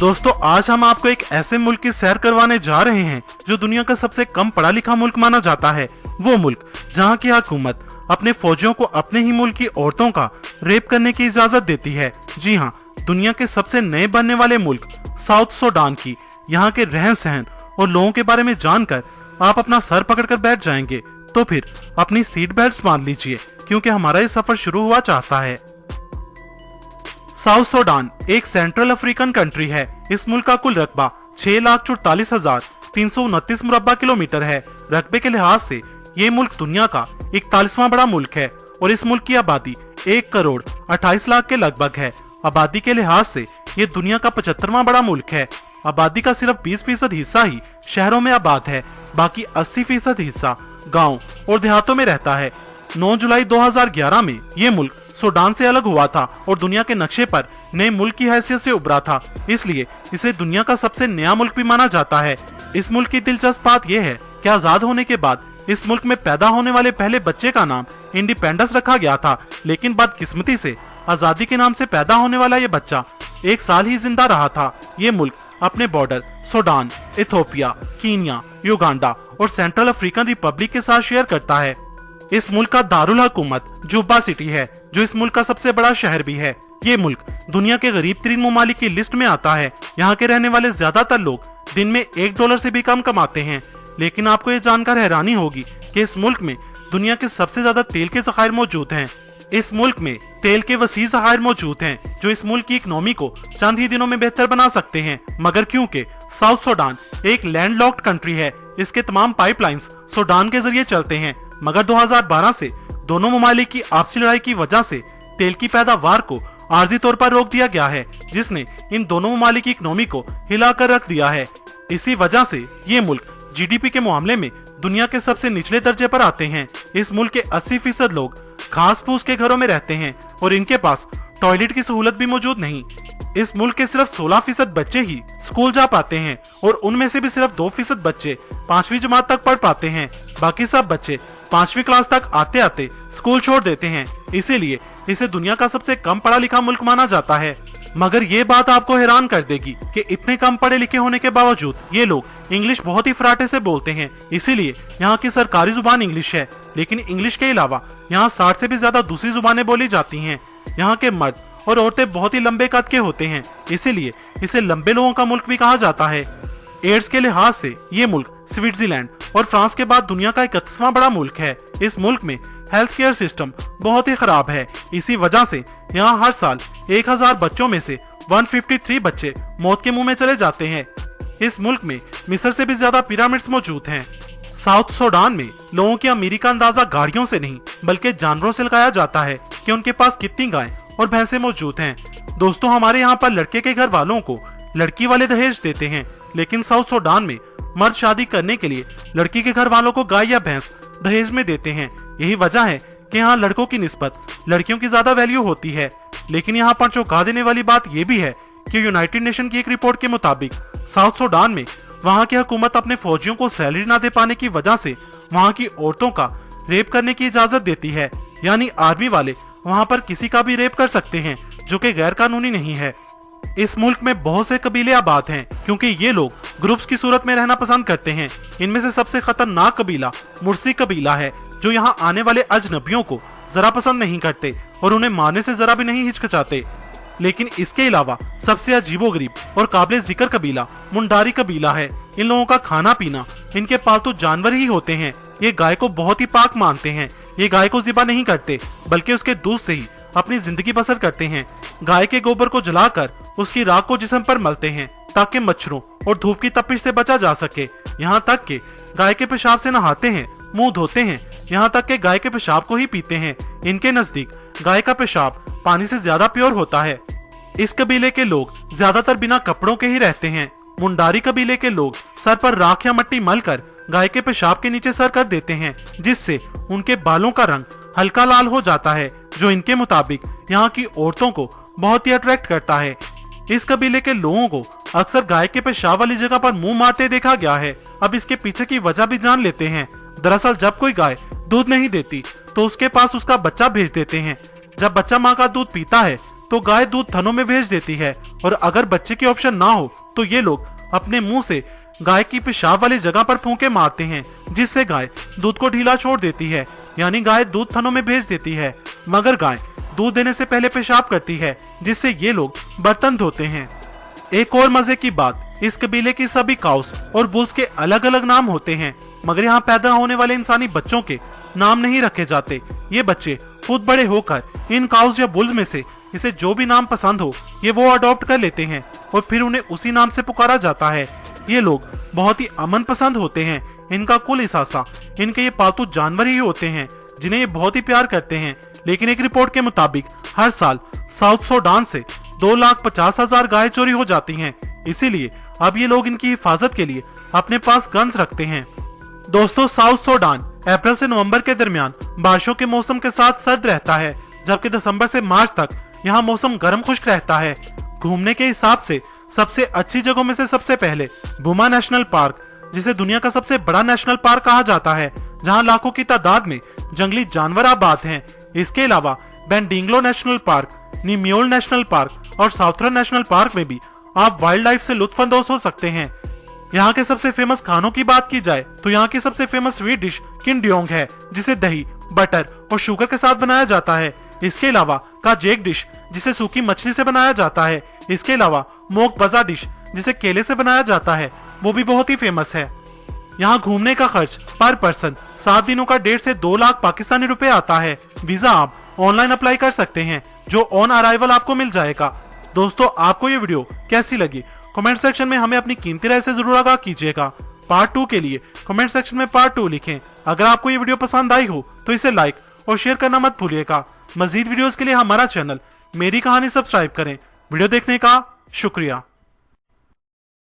दोस्तों आज हम आपको एक ऐसे मुल्क की सैर करवाने जा रहे हैं जो दुनिया का सबसे कम पढ़ा लिखा मुल्क माना जाता है। वो मुल्क जहां की हुकूमत अपने फौजियों को अपने ही मुल्क की औरतों का रेप करने की इजाजत देती है। जी हाँ, दुनिया के सबसे नए बनने वाले मुल्क साउथ सूडान की यहाँ के रहन सहन और लोगों के बारे में जानकर आप अपना सर पकड़कर बैठ जाएंगे। तो फिर अपनी सीट बेल्ट बांध लीजिए क्योंकि हमारा ये सफर शुरू हुआ चाहता है। साउथ सूडान एक सेंट्रल अफ्रीकन कंट्री है। इस मुल्क का कुल रकबा 6,44,329 मुरब्बा किलोमीटर है। रकबे के लिहाज से ये मुल्क दुनिया का 41वां बड़ा मुल्क है और इस मुल्क की आबादी 1,28,00,000 के लगभग है। आबादी के लिहाज से ये दुनिया का 75वां बड़ा मुल्क है। आबादी का सिर्फ 20% हिस्सा ही शहरों में आबाद है, बाकी 80% हिस्सा गाँव और देहातों में रहता है। 9 जुलाई 2011 में ये मुल्क सूडान से अलग हुआ था और दुनिया के नक्शे पर नए मुल्क की हैसियत से उभरा था, इसलिए इसे दुनिया का सबसे नया मुल्क भी माना जाता है। इस मुल्क की दिलचस्प बात यह है कि आजाद होने के बाद इस मुल्क में पैदा होने वाले पहले बच्चे का नाम इंडिपेंडेंस रखा गया था, लेकिन बदकिस्मती से आजादी के नाम से पैदा होने वाला ये बच्चा 1 साल ही जिंदा रहा था। ये मुल्क अपने border Sudan, Ethiopia, Kenya, Uganda और सेंट्रल अफ्रीकन रिपब्लिक के साथ शेयर करता है। इस मुल्क का दारुल हुकूमत जुब्बा सिटी है, जो इस मुल्क का सबसे बड़ा शहर भी है। ये मुल्क दुनिया के गरीब तरीन ममालिक की लिस्ट में आता है। यहाँ के रहने वाले ज्यादातर लोग दिन में $1 से भी कम कमाते हैं। लेकिन आपको ये जानकर हैरानी होगी कि इस मुल्क में दुनिया के सबसे ज्यादा तेल के ज़खायर मौजूद हैं। इस मुल्क में तेल के वसी ज़खायर मौजूद हैं जो इस मुल्क की इकोनॉमी को चंद ही दिनों में बेहतर बना सकते हैं। मगर क्योंकि साउथ सूडान एक लैंडलॉक्ड कंट्री है, इसके तमाम पाइपलाइंस सूडान के जरिए चलते हैं। मगर 2012 से दोनों ममालिक की आपसी लड़ाई की वजह से तेल की पैदावार को आर्जी तौर पर रोक दिया गया है, जिसने इन दोनों ममालिक की इकोनॉमी को हिलाकर रख दिया है। इसी वजह से ये मुल्क जीडीपी के मामले में दुनिया के सबसे निचले दर्जे पर आते हैं। इस मुल्क के 80% लोग घास फूस के घरों में रहते हैं और इनके पास टॉयलेट की सहूलत भी मौजूद नहीं। इस मुल्क के सिर्फ 16% बच्चे ही स्कूल जा पाते हैं और उनमें से भी सिर्फ 2% बच्चे 5वीं जमात तक पढ़ पाते हैं। बाकी सब बच्चे 5वीं क्लास तक आते आते स्कूल छोड़ देते हैं। इसीलिए इसे दुनिया का सबसे कम पढ़ा लिखा मुल्क माना जाता है। मगर ये बात आपको हैरान कर देगी कि इतने कम पढ़े लिखे होने के बावजूद ये लोग इंग्लिश बहुत ही फराटे से बोलते हैं। इसीलिए यहाँ की सरकारी जुबान इंग्लिश है, लेकिन इंग्लिश के अलावा यहाँ 60 से भी ज्यादा दूसरी जुबानें बोली जाती हैं। यहाँ के मर्द और औरतें बहुत ही लंबे कद के होते हैं, इसीलिए इसे लंबे लोगों का मुल्क भी कहा जाता है। एड्स के लिहाज से ये मुल्क स्विट्जरलैंड और फ्रांस के बाद दुनिया का 31वां बड़ा मुल्क है। इस मुल्क में हेल्थ केयर सिस्टम बहुत ही खराब है। इसी वजह से यहाँ हर साल 1000 बच्चों में से 153 बच्चे मौत के मुंह में चले जाते हैं। इस मुल्क में मिस्र से भी ज्यादा पिरामिड्स मौजूद हैं। साउथ सूडान में लोगों की अमीरी का अंदाजा गाड़ियों से नहीं बल्कि जानवरों से लगाया जाता है कि उनके पास कितनी गायें और भैंसे मौजूद हैं। दोस्तों, हमारे यहाँ पर लड़के के घर वालों को लड़की वाले दहेज देते हैं, लेकिन साउथ सूडान में मर्द शादी करने के लिए लड़की के घर वालों को गाय या भैंस दहेज में देते हैं। यही वजह है कि यहाँ लड़कों की निस्बत लड़कियों की ज्यादा वैल्यू होती है। लेकिन यहाँ पर चौंका देने वाली बात यह भी है कि यूनाइटेड नेशन की एक रिपोर्ट के मुताबिक साउथ सूडान में वहाँ की हुकूमत अपने फौजियों को सैलरी न दे पाने की वजह से वहाँ की औरतों का रेप करने की इजाजत देती है। यानी आर्मी वाले वहाँ पर किसी का भी रेप कर सकते हैं, जो कि गैर कानूनी नहीं है। इस मुल्क में बहुत से कबीले आबाद हैं क्योंकि ये लोग ग्रुप्स की सूरत में रहना पसंद करते हैं। इनमें से सबसे खतरनाक कबीला मुर्सी कबीला है, जो यहाँ आने वाले अजनबियों को जरा पसंद नहीं करते और उन्हें मारने से जरा भी नहीं हिचकिचाते। लेकिन इसके अलावा सबसे अजीबोगरीब और काबिल जिक्र कबीला मुंडारी कबीला है। इन लोगों का खाना पीना इनके पालतू जानवर ही होते हैं। ये गाय को बहुत ही पाक मानते हैं। ये गाय को ज़िबा नहीं करते बल्कि उसके दूध से ही अपनी जिंदगी बसर करते हैं। गाय के गोबर को जलाकर उसकी राख को जिस्म पर मलते हैं ताकि मच्छरों और धूप की तपिश से बचा जा सके। यहाँ तक कि गाय के पेशाब से नहाते हैं, मुंह धोते हैं, यहाँ तक कि गाय के पेशाब को ही पीते हैं। इनके नजदीक गाय का पेशाब पानी से ज्यादा प्योर होता है। इस कबीले के लोग ज्यादातर बिना कपड़ों के ही रहते हैं। मुंडारी कबीले के लोग सर पर राख या मट्टी मलकर गाय के पेशाब के नीचे सर कर देते हैं, जिससे उनके बालों का रंग हल्का लाल हो जाता है, जो इनके मुताबिक यहाँ की औरतों को बहुत ही अट्रैक्ट करता है। इस कबीले के लोगों को अक्सर गाय के पेशाब वाली जगह पर मुंह मारते देखा गया है। अब इसके पीछे की वजह भी जान लेते हैं। दरअसल जब कोई गाय दूध नहीं देती तो उसके पास उसका बच्चा भेज देते हैं। जब बच्चा माँ का दूध पीता है तो गाय दूध थनों में भेज देती है, और अगर बच्चे की ऑप्शन ना हो तो ये लोग अपने मुंह से गाय की पेशाब वाली जगह पर फूंके मारते हैं, जिससे गाय दूध को ढीला छोड़ देती है, यानी गाय दूध थनों में भेज देती है। मगर गाय दूध देने से पहले पेशाब करती है, जिससे ये लोग बर्तन धोते हैं। एक और मजे की बात, इस कबीले की सभी काउस और बुल्स के अलग अलग नाम होते हैं, मगर यहाँ पैदा होने वाले इंसानी बच्चों के नाम नहीं रखे जाते। ये बच्चे खुद बड़े होकर इन काउस या बुल्स में से इसे जो भी नाम पसंद हो ये वो अडॉप्ट कर लेते हैं, और फिर उन्हें उसी नाम से पुकारा जाता है। ये लोग बहुत ही अमन पसंद होते हैं। इनका कुल हिसासा इनके ये पालतू जानवर ही होते हैं, जिन्हें ये बहुत ही प्यार करते हैं। लेकिन एक रिपोर्ट के मुताबिक हर साल साउथ सूडान से 2,50,000 गाय चोरी हो जाती हैं। इसीलिए अब ये लोग इनकी हिफाजत के लिए अपने पास गन्स रखते हैं। दोस्तों, साउथ सूडान अप्रैल से नवंबर के दरमियान बारिशों के मौसम के साथ सर्द रहता है, जबकि दिसंबर से मार्च तक यहाँ मौसम गर्म खुश्क रहता है। घूमने के हिसाब से सबसे अच्छी जगहों में से सबसे पहले बुमा नेशनल पार्क, जिसे दुनिया का सबसे बड़ा नेशनल पार्क कहा जाता है, जहाँ लाखों की तादाद में जंगली जानवर आबाद हैं। इसके अलावा बेंडिंगलो नेशनल पार्क, निम्योल नेशनल पार्क और साउथर्न नेशनल पार्क में भी आप वाइल्ड लाइफ से लुत्फानंदोज हो सकते हैं। यहाँ के सबसे फेमस खानों की बात की जाए तो यहाँ की सबसे फेमस स्वीट डिश किनड्योंग है, जिसे दही, बटर और शुगर के साथ बनाया जाता है। इसके अलावा काजेक डिश, जिसे सूखी मछली से बनाया जाता है। इसके अलावा मोक बजा डिश, जिसे केले से बनाया जाता है, वो भी बहुत ही फेमस है। यहाँ घूमने का खर्च पर पर्सन 7 दिनों का 1.5 से 2 लाख पाकिस्तानी रुपए आता है। वीजा आप ऑनलाइन अप्लाई कर सकते हैं, जो ऑन अराइवल आपको मिल जाएगा। दोस्तों, आपको ये वीडियो कैसी लगी कमेंट सेक्शन में हमें अपनी कीमती राय से जरूर आगाह कीजिएगा। पार्ट 2 के लिए कमेंट सेक्शन में पार्ट 2 लिखें। अगर आपको ये वीडियो पसंद आई हो तो इसे लाइक और शेयर करना मत भूलिएगा। मजीद वीडियोस के लिए हमारा चैनल मेरी कहानी सब्सक्राइब करें। वीडियो देखने का शुक्रिया।